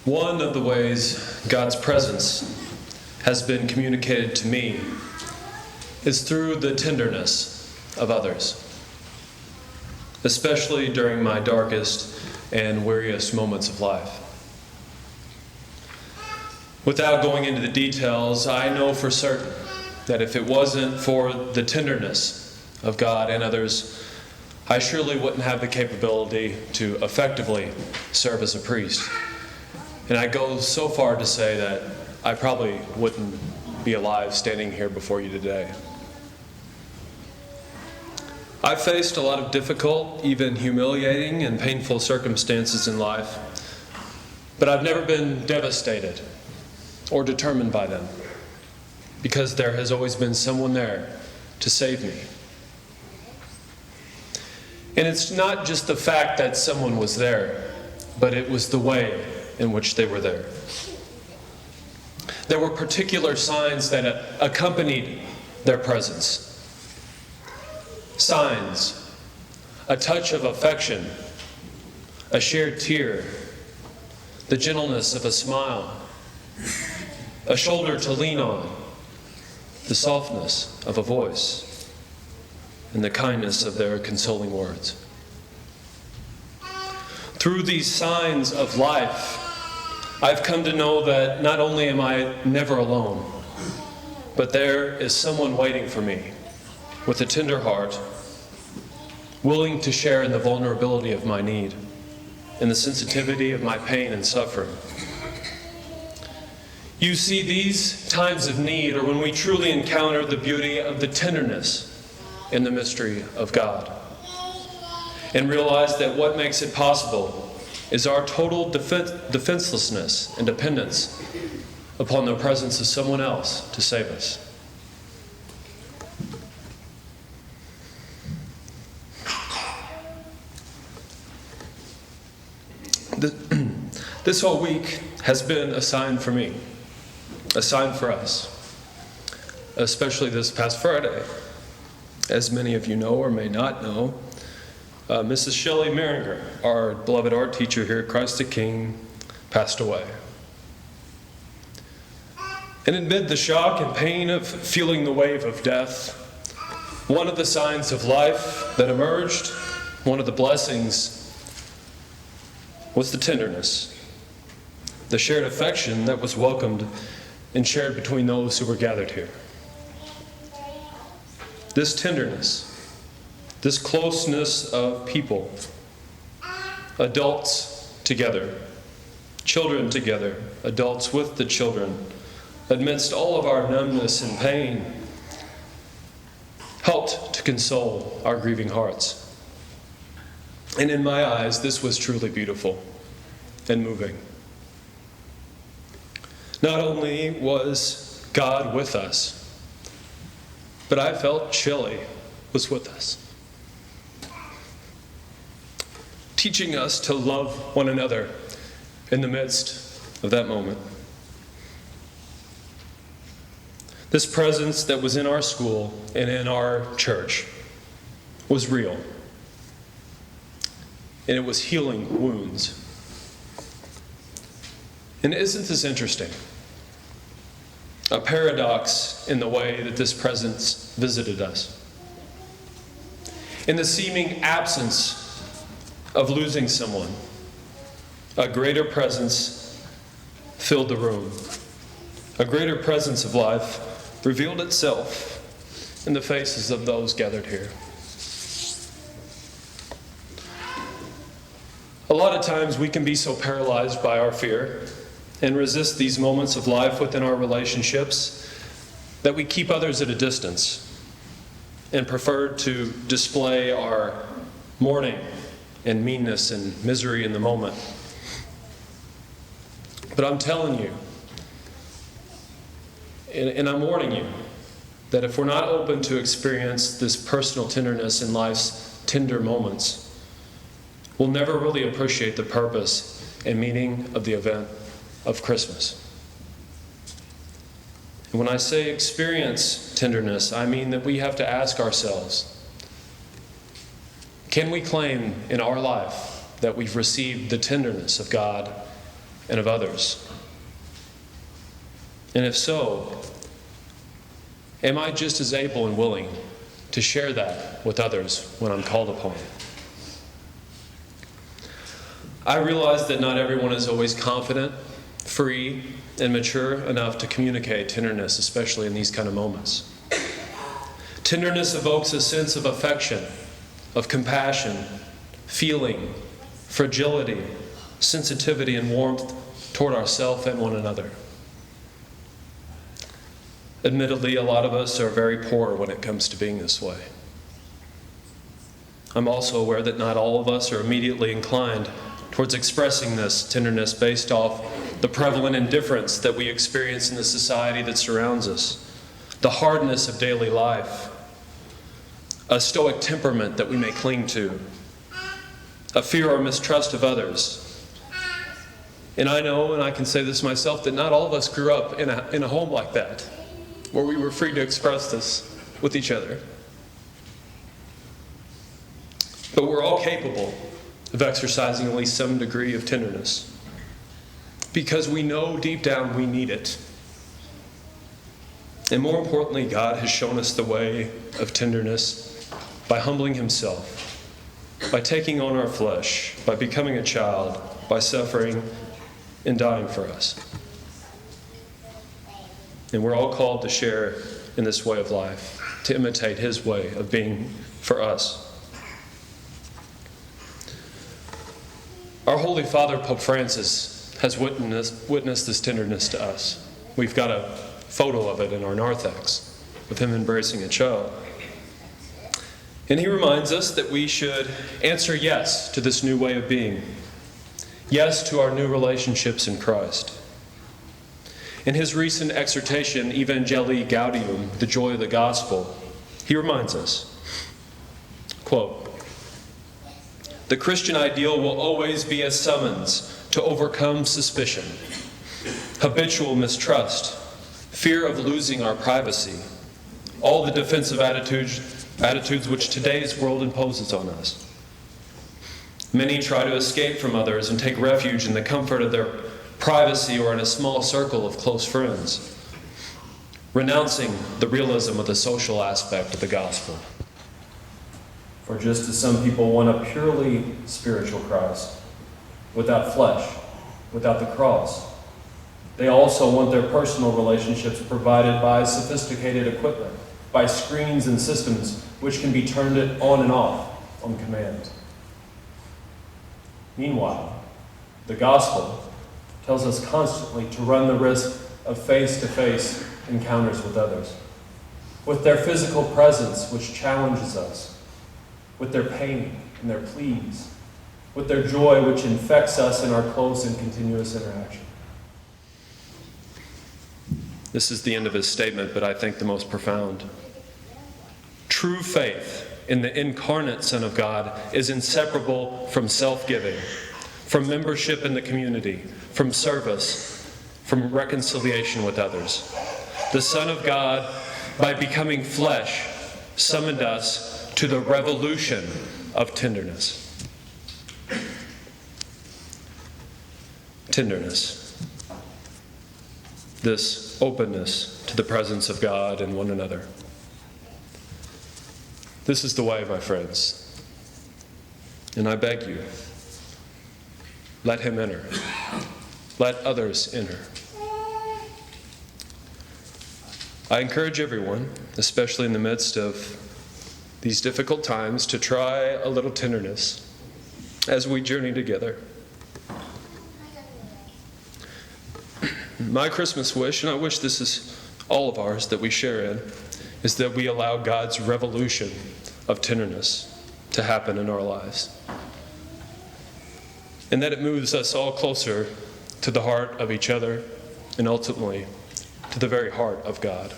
One of the ways God's presence has been communicated to me is through the tenderness of others, especially during my darkest and weariest moments of life. Without going into the details, I know for certain that if it wasn't for the tenderness of God and others, I surely wouldn't have the capability to effectively serve as a priest. And I go so far to say that I probably wouldn't be alive standing here before you today. I've faced a lot of difficult, even humiliating and painful circumstances in life, but I've never been devastated or determined by them, because there has always been someone there to save me. And it's not just the fact that someone was there, but it was the way in which they were there. There were particular signs that accompanied their presence. Signs, a touch of affection, a shared tear, the gentleness of a smile, a shoulder to lean on, the softness of a voice, and the kindness of their consoling words. Through these signs of life, I've come to know that not only am I never alone, but there is someone waiting for me with a tender heart, willing to share in the vulnerability of my need, in the sensitivity of my pain and suffering. You see, these times of need are when we truly encounter the beauty of the tenderness in the mystery of God, and realize that what makes it possible is our total defenselessness and dependence upon the presence of someone else to save us. This whole week has been a sign for me, a sign for us, especially this past Friday. As many of you know or may not know, Mrs. Shelley Maringer, our beloved art teacher here at Christ the King, passed away. And amid the shock and pain of feeling the wave of death, one of the signs of life that emerged, one of the blessings, was the tenderness, the shared affection that was welcomed and shared between those who were gathered here. This tenderness, this closeness of people, adults together, children together, adults with the children, amidst all of our numbness and pain, helped to console our grieving hearts. And in my eyes, this was truly beautiful and moving. Not only was God with us, but I felt Shelley was with us, teaching us to love one another in the midst of that moment. This presence that was in our school and in our church was real, and it was healing wounds. And isn't this interesting? A paradox in the way that this presence visited us. In the seeming absence of losing someone, a greater presence filled the room. A greater presence of life revealed itself in the faces of those gathered here. A lot of times we can be so paralyzed by our fear and resist these moments of life within our relationships that we keep others at a distance and prefer to display our mourning and meanness and misery in the moment. But I'm telling you, and I'm warning you, that if we're not open to experience this personal tenderness in life's tender moments, we'll never really appreciate the purpose and meaning of the event of Christmas. And when I say experience tenderness, I mean that we have to ask ourselves, can we claim in our life that we've received the tenderness of God and of others? And if so, am I just as able and willing to share that with others when I'm called upon? I realize that not everyone is always confident, free, and mature enough to communicate tenderness, especially in these kind of moments. Tenderness evokes a sense of affection, of compassion, feeling, fragility, sensitivity, and warmth toward ourselves and one another. Admittedly, a lot of us are very poor when it comes to being this way. I'm also aware that not all of us are immediately inclined towards expressing this tenderness based off the prevalent indifference that we experience in the society that surrounds us, the hardness of daily life, a stoic temperament that we may cling to, a fear or mistrust of others. And I know, and I can say this myself, that not all of us grew up in a home like that, where we were free to express this with each other. But we're all capable of exercising at least some degree of tenderness, because we know deep down we need it. And more importantly, God has shown us the way of tenderness by humbling himself, by taking on our flesh, by becoming a child, by suffering and dying for us. And we're all called to share in this way of life, to imitate his way of being for us. Our Holy Father, Pope Francis, has witnessed this tenderness to us. We've got a photo of it in our narthex, of him embracing a child. And he reminds us that we should answer yes to this new way of being, yes to our new relationships in Christ. In his recent exhortation, Evangelii Gaudium, the joy of the gospel, he reminds us, quote, "The Christian ideal will always be a summons to overcome suspicion, habitual mistrust, fear of losing our privacy, all the defensive attitudes which today's world imposes on us. Many try to escape from others and take refuge in the comfort of their privacy or in a small circle of close friends, renouncing the realism of the social aspect of the gospel. For just as some people want a purely spiritual Christ, without flesh, without the cross, they also want their personal relationships provided by sophisticated equipment, by screens and systems which can be turned on and off on command. Meanwhile, the gospel tells us constantly to run the risk of face-to-face encounters with others, with their physical presence which challenges us, with their pain and their pleas, with their joy which infects us in our close and continuous interaction." This is the end of his statement, but I think the most profound. True faith in the incarnate Son of God is inseparable from self-giving, from membership in the community, from service, from reconciliation with others. The Son of God, by becoming flesh, summoned us to the revolution of tenderness. Tenderness. This openness to the presence of God and one another. This is the way, my friends. And I beg you, let him enter. Let others enter. I encourage everyone, especially in the midst of these difficult times, to try a little tenderness as we journey together. My Christmas wish, and I wish this is all of ours that we share in, is that we allow God's revolution of tenderness to happen in our lives. And that it moves us all closer to the heart of each other and ultimately to the very heart of God.